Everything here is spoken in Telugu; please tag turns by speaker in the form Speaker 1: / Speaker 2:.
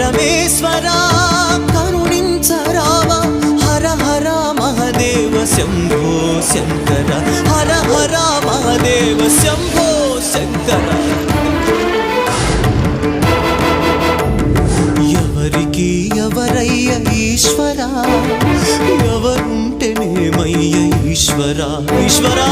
Speaker 1: పరమేశ్వరా కరుణించరావా హర హర మహదేవ శంభో శంకర హర హర మహదేవ శంభో శంకర ఎవరికి ఎవరయ్య ఈశ్వరా ఎవరుంటేనేమయ్య ఈశ్వరా ఈశ్వరా